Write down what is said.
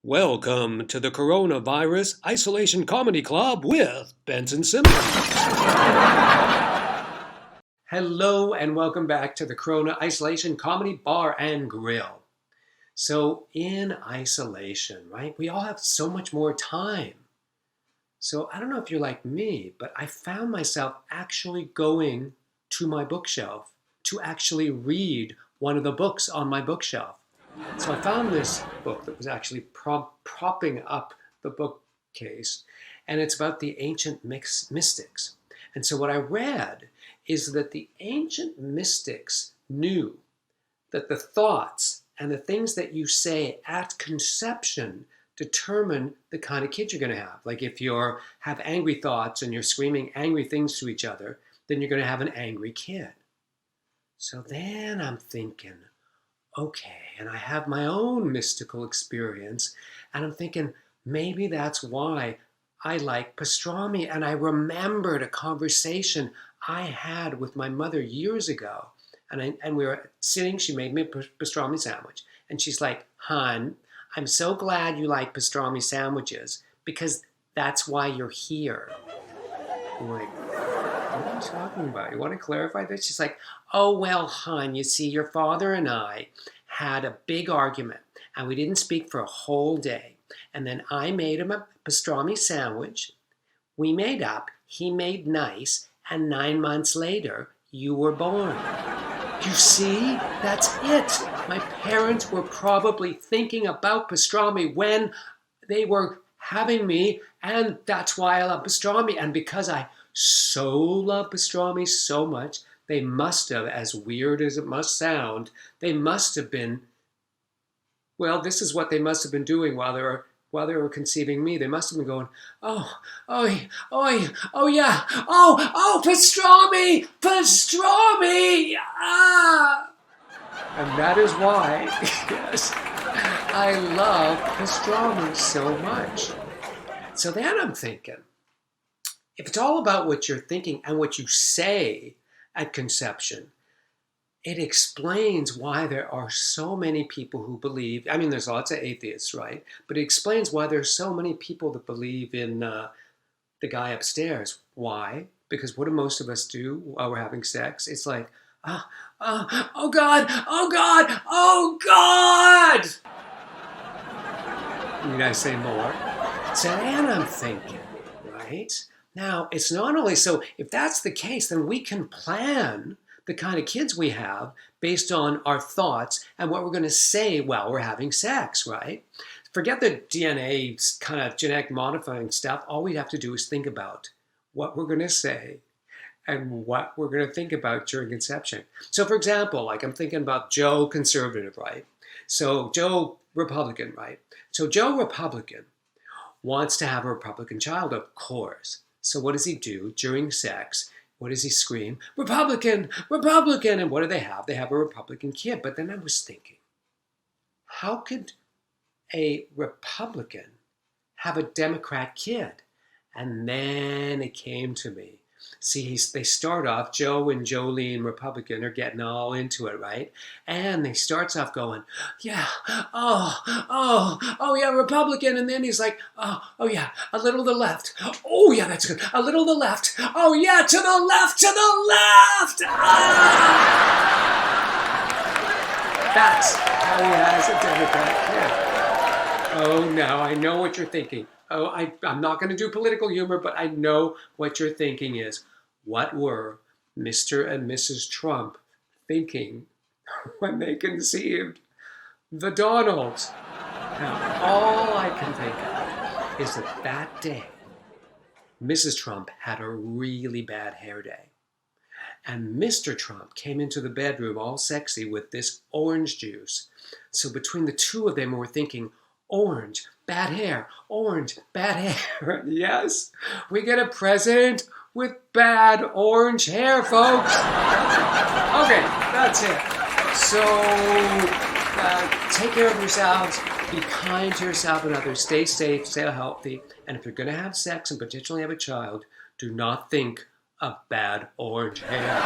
Welcome to the Coronavirus Isolation Comedy Club with Benson Simmonds. Hello and welcome back to the Corona Isolation Comedy Bar and Grill. So in isolation, right, we all have so much more time. So I don't know if you're like me, but I found myself actually going to my bookshelf to actually read one of the books on my bookshelf. So I found this book that was actually propping up the bookcase, and it's about the ancient mystics. And so what I read is that the ancient mystics knew that the thoughts and the things that you say at conception determine the kind of kid you're going to have. Like if you have angry thoughts and you're screaming angry things to each other, then you're going to have an angry kid. So then I'm thinking, okay, and I have my own mystical experience, and I'm thinking maybe that's why I like pastrami. And I remembered a conversation I had with my mother years ago, and we were sitting, she made me a pastrami sandwich, and she's like, "Hon, I'm so glad you like pastrami sandwiches because that's why you're here." I'm like, what are you talking about? You want to clarify this? She's like, "Oh, well, hon, you see, your father and I had a big argument, and we didn't speak for a whole day. And then I made him a pastrami sandwich. We made up, he made nice, and 9 months later, you were born." You see, that's it. My parents were probably thinking about pastrami when they were having me, and that's why I love pastrami. And because I so love pastrami so much, they must have, as weird as it must sound, they must have been, well, this is what they must have been doing while they were conceiving me. They must have been going, oh, yeah, pastrami, ah. And that is why, yes, I love pastrami so much. So then I'm thinking, if it's all about what you're thinking and what you say at conception, it explains why there are so many people who believe, I mean, there's lots of atheists, right? But it explains why there's so many people that believe in the guy upstairs. Why? Because what do most of us do while we're having sex? It's like, oh God, oh God, oh God! Need I say more? So then I'm thinking, right? Now, it's not only, so if that's the case, then we can plan the kind of kids we have based on our thoughts and what we're going to say while we're having sex, right? Forget the DNA kind of genetic modifying stuff. All we have to do is think about what we're going to say and what we're going to think about during conception. So for example, like I'm thinking about Joe conservative, right? So Joe Republican, right? So Joe Republican wants to have a Republican child, of course. So what does he do during sex? What does he scream? Republican, Republican. And what do they have? They have a Republican kid. But then I was thinking, how could a Republican have a Democrat kid? And then it came to me. See, they start off, Joe and Jolene Republican are getting all into it, right? And he starts off going, yeah, yeah, Republican. And then he's like, oh yeah, a little to the left. Oh yeah, that's good. A little to the left. Oh yeah, to the left, to the left. That's how he has a Democrat kid. Oh, now I know what you're thinking. Oh, I'm not going to do political humor, but I know what you're thinking is, what were Mr. and Mrs. Trump thinking when they conceived the Donalds? Now, all I can think of is that day, Mrs. Trump had a really bad hair day. And Mr. Trump came into the bedroom all sexy with this orange juice. So between the two of them, we were thinking, orange, bad hair, orange, bad hair. Yes, we get a president with bad orange hair, folks. Okay, that's it. So take care of yourselves, be kind to yourself and others, stay safe, stay healthy, and if you're going to have sex and potentially have a child, do not think of bad orange hair.